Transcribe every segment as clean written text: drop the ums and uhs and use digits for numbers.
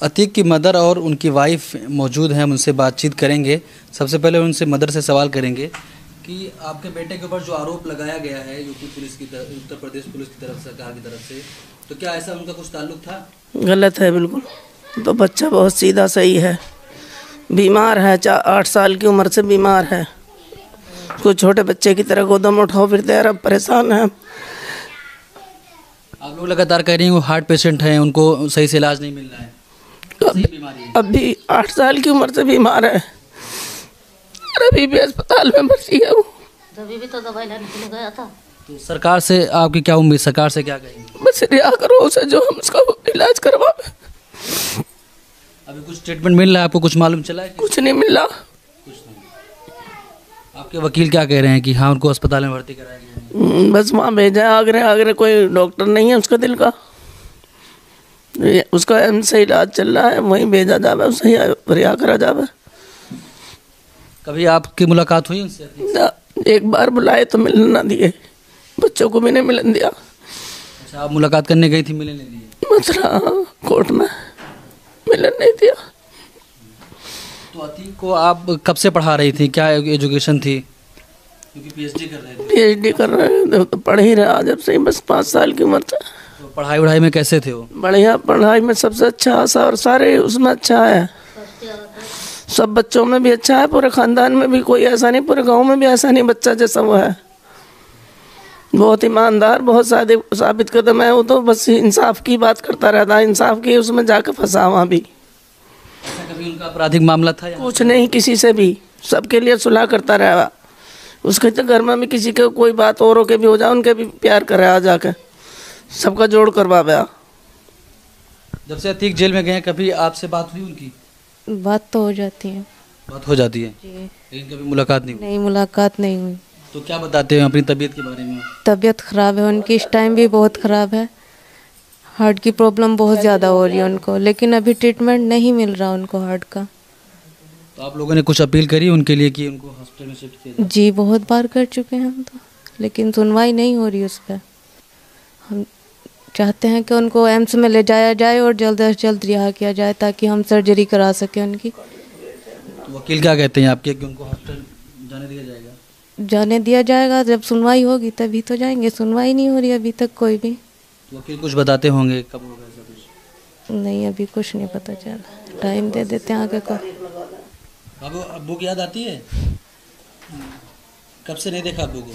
अतीक की मदर और उनकी वाइफ मौजूद हैं, हम उनसे बातचीत करेंगे। सबसे पहले उनसे मदर से सवाल करेंगे कि आपके बेटे के ऊपर जो आरोप लगाया गया है यूपी पुलिस की तरफ, उत्तर प्रदेश पुलिस की तरफ, सरकार की तरफ से, तो क्या ऐसा उनका कुछ ताल्लुक था? गलत है बिल्कुल। तो बच्चा बहुत सीधा सही है, बीमार है, 8 साल की उम्र से बीमार है। कोई छोटे बच्चे की तरह गोदम उठाओ फिरते हैं, अब परेशान है। आप लोग लगातार कह रही हैं वो हार्ट पेशेंट हैं, उनको सही से इलाज नहीं मिल रहा है, सही बीमारी है। अभी 8 साल की उम्र से बीमार है और अभी भी अस्पताल में भर्ती है वो। अभी भी तो दवाई लाने के लिए गया था। तो सरकार से आपकी क्या उम्मीद, सरकार से क्या कहेंगे? बस रिहा करो उसे, जो हम उसका इलाज करवा। अभी कुछ ट्रीटमेंट मिल रहा है आपको, कुछ मालूम चला है? कुछ नहीं मिल रहा। कुछ नहीं। आपके वकील क्या कह रहे हैं कि हाँ उनको अस्पताल में भर्ती कराया गया है? बस वहाँ भेजा है, आगरे कोई डॉक्टर नहीं है उसका दिल का, उसका एम्स से इलाज चल रहा है, वहीं भेजा जावे, उसे रिहा करा जावे। कभी आपकी मुलाकात हुई उनसे? एक बार बुलाए तो मिलने ना दिए, बच्चों को भी नहीं मिलने दिया। अच्छा, आप मुलाकात करने गई थी, मिलने नहीं दिए? मथुरा कोर्ट में मिलने नहीं दिया। तो अतीक को आप कब से पढ़ा रही थी, क्या एजुकेशन थी? क्योंकि पीएचडी कर रहे थे। पीएचडी कर रहे हैं तो पढ़ ही रहा जब से, बस 5 साल की उम्र से। तो पढ़ाई वढ़ाई में कैसे थे वो? बढ़िया, पढ़ाई में सबसे अच्छा आशा और सारे उसमें अच्छा है, सब बच्चों में भी अच्छा है, पूरे खानदान में भी कोई ऐसा नहीं, पूरे गांव में भी ऐसा नहीं बच्चा जैसा वो है। बहुत ईमानदार, बहुत साबित कदम है वो, तो बस इंसाफ की बात करता रहता है, इंसाफ की उसमें जाकर फंसा वहाँ भी। कभी उनका आपराधिक मामला था? कुछ नहीं, किसी से भी, सबके लिए सुलह करता रहा। उसके तो घर में भी किसी के कोई बात औरों के भी हो जाए, उनके भी प्यार करे आ जाके, सबका जोड़ करवा गया। जब से अतीक जेल में गए कभी आपसे बात हुई उनकी? बात तो हो जाती है। बात हो जाती है जी। लेकिन कभी मुलाकात नहीं हुई? नहीं, मुलाकात नहीं हुई। तो क्या बताते हैं अपनी तबीयत के बारे में? तबीयत ख़राब है उनकी, इस टाइम भी बहुत ख़राब है, हार्ट की प्रॉब्लम बहुत ज़्यादा हो रही है उनको, लेकिन अभी ट्रीटमेंट नहीं मिल रहा उनको हार्ट का। तो आप लोगों ने कुछ अपील करी उनके लिए कि उनको हॉस्पिटल में शिफ्ट किया जाए? जी, बहुत बार कर चुके हैं हम तो, लेकिन सुनवाई नहीं हो रही उस पर। हम चाहते हैं कि उनको एम्स में ले जाया जाए और जल्द से जल्द रिहा किया जाए, ताकि हम सर्जरी करा सकें उनकी। तो वकील क्या कहते हैं आपके कि उनको हॉस्पिटल जाने दिया जाएगा? जाने दिया जाएगा, जब सुनवाई होगी तभी तो जाएंगे, सुनवाई नहीं हो रही अभी तक कोई भी। तो वकील कुछ बताते होंगे कब होगा ऐसा कुछ? नहीं, अभी कुछ नहीं पता चला, टाइम दे देते हैं आगे का। बाबू, अब्बू की याद आती है? कब से नहीं देखा अब्बू को?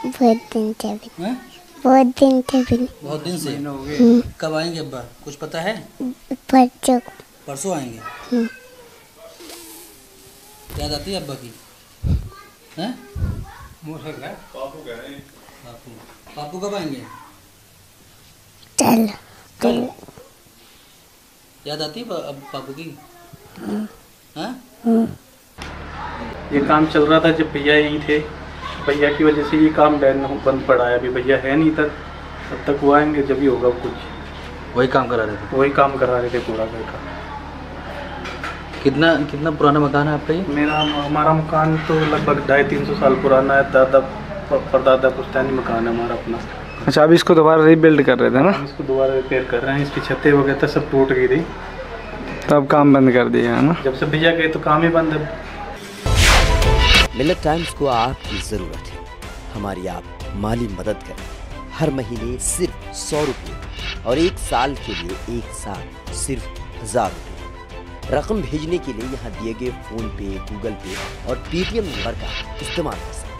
बहुत दिन से भी। हैं? बहुत दिन से भी। बहुत दिन से? कब आएंगे अब्बा, कुछ पता है? परसों। परसों आएंगे। याद आती है अब्बा की? हैं? पापू कब आएंगे? चल कल। याद आती है पापू की? हाँ? ये काम चल रहा था जब भैया यहीं थे, भैया की वजह से ये काम बंद पड़ा है। अभी भैया है नहीं तक, तब तक वो आएंगे जब भी होगा कुछ। वही काम करा रहे थे? वही काम करा रहे थे पूरा घर का। कितना पुराना मकान है आपका ये? हमारा मकान तो लगभग 250-300 साल पुराना है, दादा परदादा पुश्तैनी मकान है हमारा अपना। अच्छा, अभी इसको दोबारा रीबिल्ड कर रहे थे ना? इसको दोबारा रिपेयर कर रहे हैं, इसकी छतें वगैरह सब टूट गई थी, तब काम बंद कर दिया है ना? जब से भैया गए तो काम ही बंद है। मिल्लत टाइम्स को आपकी ज़रूरत है, हमारी आप माली मदद करें। हर महीने सिर्फ 100 रुपये और 1 साल के लिए एक साथ सिर्फ 1000 रुपये। रकम भेजने के लिए यहाँ दिए गए फ़ोन पे, गूगल पे और पेटीएम नंबर का इस्तेमाल कर सकते हैं।